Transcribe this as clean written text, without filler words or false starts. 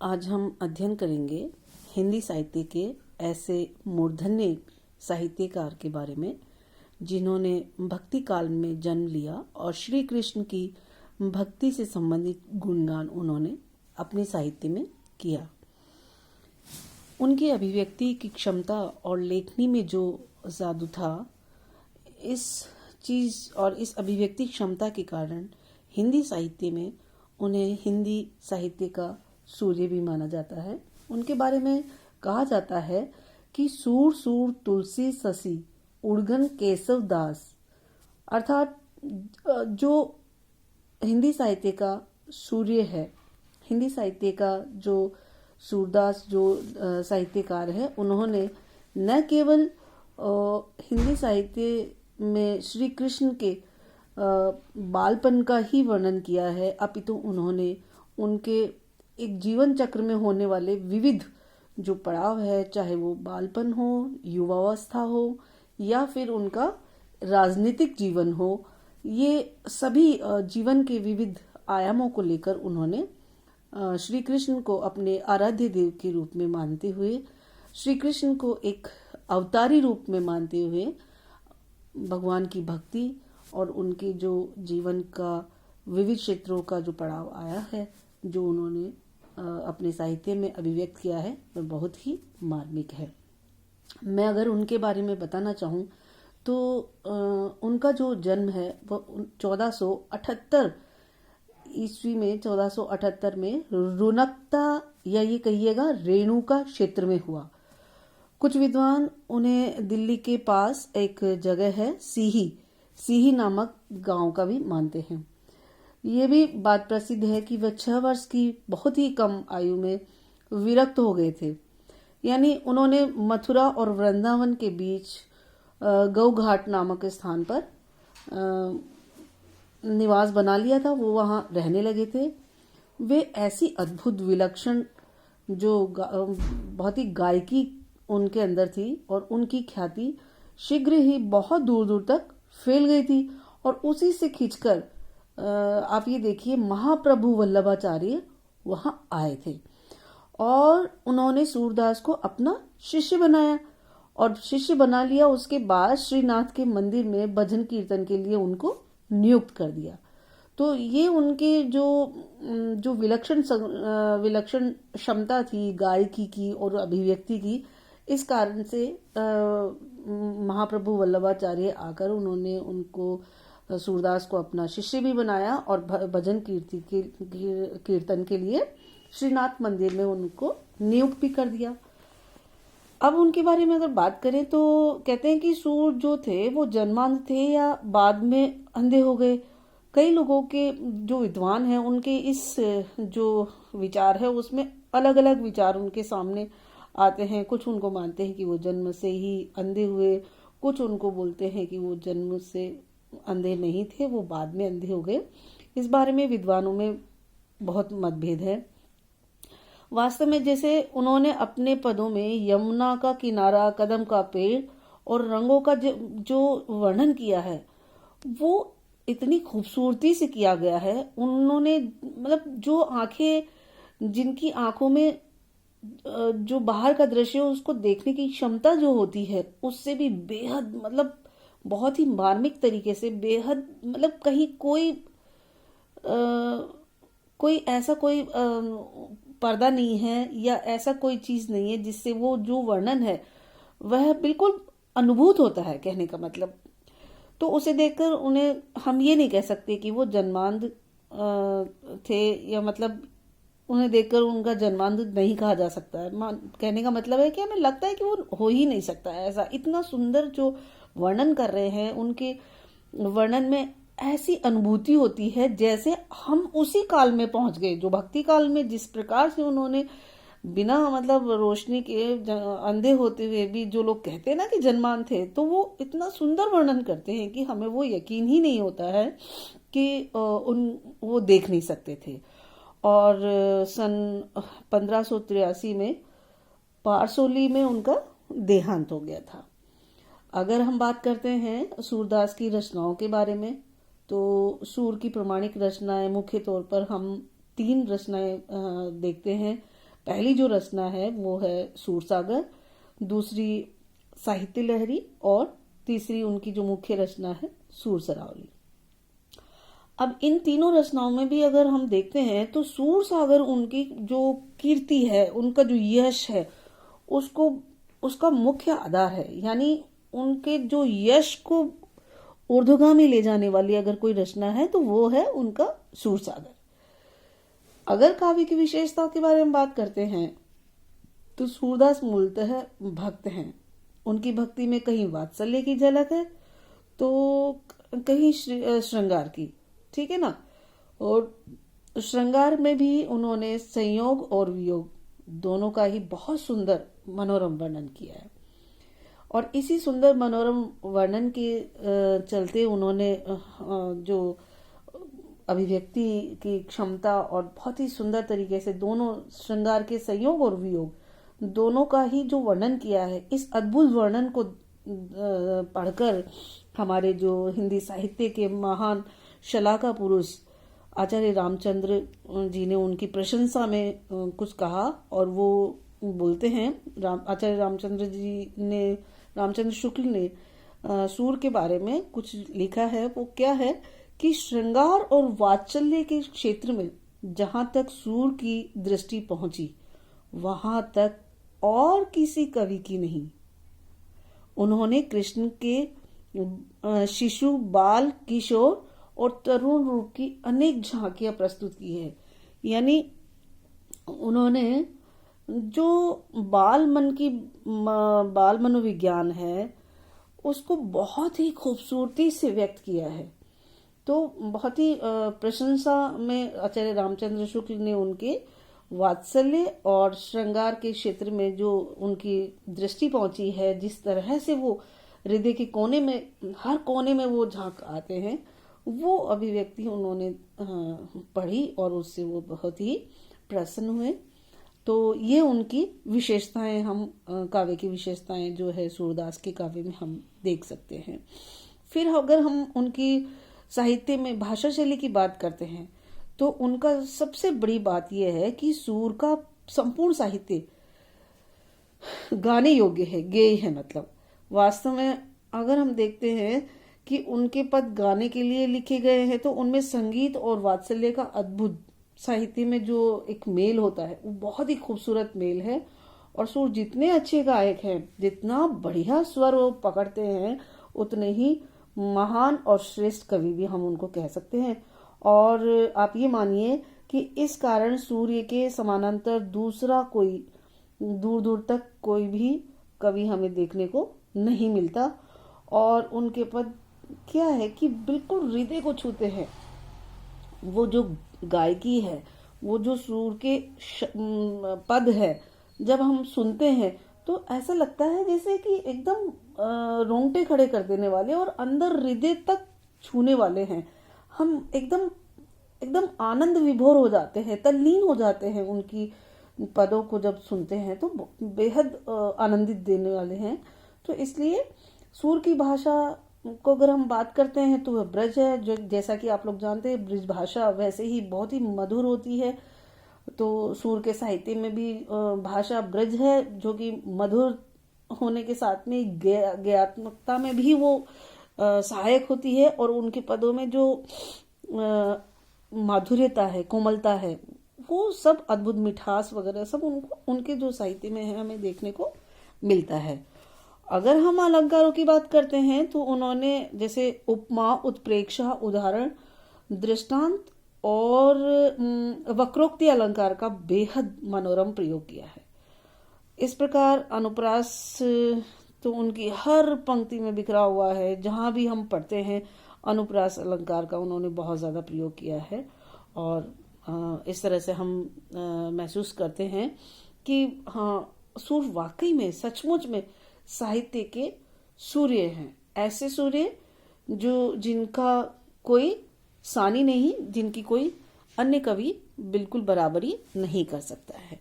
आज हम अध्ययन करेंगे हिंदी साहित्य के ऐसे मूर्धन्य साहित्यकार के बारे में जिन्होंने भक्ति काल में जन्म लिया और श्री कृष्ण की भक्ति से संबंधित गुणगान उन्होंने अपने साहित्य में किया। उनकी अभिव्यक्ति की क्षमता और लेखनी में जो जादू था, इस चीज और इस अभिव्यक्ति क्षमता के कारण हिंदी साहित्य में उन्हें हिंदी साहित्य का सूर्य भी माना जाता है। उनके बारे में कहा जाता है कि सूर सूर तुलसी ससी उड़गन केशव दास, अर्थात जो हिंदी साहित्य का सूर्य है, हिंदी साहित्य का जो सूरदास जो साहित्यकार है, उन्होंने न केवल हिंदी साहित्य में श्री कृष्ण के बालपन का ही वर्णन किया है, अपितु उन्होंने उनके एक जीवन चक्र में होने वाले विविध जो पड़ाव है, चाहे वो बालपन हो, युवावस्था हो या फिर उनका राजनीतिक जीवन हो, ये सभी जीवन के विविध आयामों को लेकर उन्होंने श्री कृष्ण को अपने आराध्य देव के रूप में मानते हुए, श्री कृष्ण को एक अवतारी रूप में मानते हुए भगवान की भक्ति और उनके जो जीवन का विविध क्षेत्रों का जो पड़ाव आया है, जो उन्होंने अपने साहित्य में अभिव्यक्त किया है, वह बहुत ही मार्मिक है। मैं अगर उनके बारे में बताना चाहूँ तो उनका जो जन्म है वह 1478 ईस्वी में 1478 में रुनकता या ये कहिएगा रेणुका क्षेत्र में हुआ। कुछ विद्वान उन्हें दिल्ली के पास एक जगह है सीही नामक गांव का भी मानते हैं। ये भी बात प्रसिद्ध है कि वह 6 वर्ष की बहुत ही कम आयु में विरक्त हो गए थे। यानी उन्होंने मथुरा और वृंदावन के बीच गौ घाट नामक स्थान पर निवास बना लिया था। वो वहां रहने लगे थे। वे ऐसी अद्भुत विलक्षण जो बहुत ही गायकी उनके अंदर थी और उनकी ख्याति शीघ्र ही बहुत दूर दूर तक फैल गई थी। और उसी से खींचकर आप ये देखिए, महाप्रभु वल्लभाचार्य वहां आए थे और उन्होंने सूरदास को अपना शिष्य बनाया और शिष्य बना लिया। उसके बाद श्रीनाथ के मंदिर में भजन कीर्तन के लिए उनको नियुक्त कर दिया। तो ये उनके जो विलक्षण क्षमता थी गायकी की और अभिव्यक्ति की, इस कारण से महाप्रभु वल्लभाचार्य आकर उन्होंने उनको सूरदास को अपना शिष्य भी बनाया और भजन कीर्तन के लिए श्रीनाथ मंदिर में उनको नियुक्त भी कर दिया। अब उनके बारे में अगर बात करें तो कहते हैं कि सूर जो थे वो जन्मांध थे या बाद में अंधे हो गए। कई लोगों के जो विद्वान हैं उनके इस जो विचार है उसमें अलग अलग विचार उनके सामने आते हैं। कुछ उनको मानते हैं कि वो जन्म से ही अंधे हुए, कुछ उनको बोलते हैं कि वो जन्म से अंधे नहीं थे, वो बाद में अंधे हो गए। इस बारे में विद्वानों में बहुत मतभेद है। वास्तव में जैसे उन्होंने अपने पदों में यमुना का किनारा, कदम का पेड़ और रंगों का जो वर्णन किया है, वो इतनी खूबसूरती से किया गया है। उन्होंने मतलब जो आंखें, जिनकी आंखों में जो बाहर का दृश्य है उसको देखने की क्षमता जो होती है, उससे भी बेहद मतलब बहुत ही मार्मिक तरीके से, बेहद मतलब कहीं कोई ऐसा कोई पर्दा नहीं है या ऐसा कोई चीज नहीं है जिससे वो जो वर्णन है वह बिल्कुल अनुभूत होता है, कहने का मतलब। तो उसे देखकर उन्हें हम ये नहीं कह सकते कि वो जन्मांध थे, या मतलब उन्हें देखकर उनका जन्मांध नहीं कहा जा सकता है। कहने का मतलब है कि हमें लगता है कि वो हो ही नहीं सकता है ऐसा। इतना सुंदर जो वर्णन कर रहे हैं, उनके वर्णन में ऐसी अनुभूति होती है जैसे हम उसी काल में पहुंच गए, जो भक्ति काल में जिस प्रकार से उन्होंने बिना मतलब रोशनी के अंधे होते हुए भी, जो लोग कहते हैं ना कि जन्मान थे, तो वो इतना सुंदर वर्णन करते हैं कि हमें वो यकीन ही नहीं होता है कि वो देख नहीं सकते थे। और सन 1583 में पारसोली में उनका देहांत हो गया था। अगर हम बात करते हैं सूरदास की रचनाओं के बारे में, तो सूर की प्रमाणिक रचनाएं मुख्य तौर पर हम 3 रचनाएं देखते हैं। पहली जो रचना है वो है सूरसागर, दूसरी साहित्य लहरी और तीसरी उनकी जो मुख्य रचना है सूरसरावली। अब इन तीनों रचनाओं में भी अगर हम देखते हैं तो सूरसागर उनकी जो कीर्ति है, उनका जो यश है, उसका मुख्य आधार है। यानी उनके जो यश को ऊर्ध्वगामी ले जाने वाली अगर कोई रचना है तो वो है उनका सूरसागर। अगर काव्य की विशेषता के बारे में बात करते हैं तो सूरदास मूलतः भक्त हैं। उनकी भक्ति में कहीं वात्सल्य की झलक है तो कहीं श्रृंगार की, ठीक है ना। और श्रृंगार में भी उन्होंने संयोग और वियोग दोनों का ही बहुत सुंदर मनोरम वर्णन किया है। और इसी सुंदर मनोरम वर्णन के चलते उन्होंने जो अभिव्यक्ति की क्षमता और बहुत ही सुंदर तरीके से दोनों श्रृंगार के संयोग और वियोग दोनों का ही जो वर्णन किया है, इस अद्भुत वर्णन को पढ़कर हमारे जो हिंदी साहित्य के महान शलाका पुरुष आचार्य रामचंद्र जी ने उनकी प्रशंसा में कुछ कहा। और वो बोलते हैं, आचार्य रामचंद्र शुक्ल ने सूर के बारे में कुछ लिखा है। वो क्या है कि श्रृंगार और वात्सल्य के क्षेत्र में जहां तक सूर की दृष्टि पहुंची वहां तक और किसी कवि की नहीं। उन्होंने कृष्ण के शिशु, बाल, किशोर और तरुण रूप की अनेक झांकियां प्रस्तुत की है। यानी उन्होंने जो बाल मनोविज्ञान है उसको बहुत ही खूबसूरती से व्यक्त किया है। तो बहुत ही प्रशंसा में आचार्य रामचंद्र शुक्ल ने उनके वात्सल्य और श्रृंगार के क्षेत्र में जो उनकी दृष्टि पहुंची है, जिस तरह से वो हृदय के कोने में, हर कोने में वो झांक आते हैं, वो अभिव्यक्ति उन्होंने पढ़ी और उससे वो बहुत ही प्रसन्न हुए। तो ये उनकी विशेषताएं, हम काव्य की विशेषताएं जो है सूरदास के काव्य में हम देख सकते हैं। फिर अगर हम उनकी साहित्य में भाषा शैली की बात करते हैं तो उनका सबसे बड़ी बात यह है कि सूर का संपूर्ण साहित्य गाने योग्य है, गेय है। मतलब वास्तव में अगर हम देखते हैं कि उनके पद गाने के लिए लिखे गए हैं तो उनमें संगीत और वात्सल्य का अद्भुत साहित्य में जो एक मेल होता है वो बहुत ही खूबसूरत मेल है। और सूर जितने अच्छे गायक हैं, जितना बढ़िया स्वर वो पकड़ते हैं, उतने ही महान और श्रेष्ठ कवि भी हम उनको कह सकते हैं। और आप ये मानिए कि इस कारण सूर्य के समानांतर दूसरा कोई दूर दूर तक कोई भी कवि हमें देखने को नहीं मिलता। और उनके पद क्या है कि बिल्कुल हृदय को छूते हैं। वो जो गायकी है, वो जो सूर के पद है, जब हम सुनते हैं तो ऐसा लगता है जैसे कि एकदम रोंगटे खड़े कर देने वाले और अंदर हृदय तक छूने वाले हैं। हम एकदम आनंद विभोर हो जाते हैं, तल्लीन हो जाते हैं। उनकी पदों को जब सुनते हैं तो बेहद आनंदित देने वाले हैं। तो इसलिए सूर की भाषा को अगर हम बात करते हैं तो वह ब्रज है, जो जैसा कि आप लोग जानते हैं ब्रज भाषा वैसे ही बहुत ही मधुर होती है। तो सूर के साहित्य में भी भाषा ब्रज है, जो कि मधुर होने के साथ में ज्ञात्मकता में भी वो सहायक होती है। और उनके पदों में जो माधुर्यता है, कोमलता है, वो सब अद्भुत मिठास वगैरह सब उनके जो साहित्य में है हमें देखने को मिलता है। अगर हम अलंकारों की बात करते हैं तो उन्होंने जैसे उपमा, उत्प्रेक्षा, उदाहरण, दृष्टांत और वक्रोक्ति अलंकार का बेहद मनोरम प्रयोग किया है। इस प्रकार अनुप्रास तो उनकी हर पंक्ति में बिखरा हुआ है। जहां भी हम पढ़ते हैं अनुप्रास अलंकार का उन्होंने बहुत ज्यादा प्रयोग किया है। और इस तरह से हम महसूस करते हैं कि हाँ, सूर वाकई में सचमुच में साहित्य के सूर्य हैं। ऐसे सूर्य जिनका कोई सानी नहीं, जिनकी कोई अन्य कवि बिल्कुल बराबरी नहीं कर सकता है।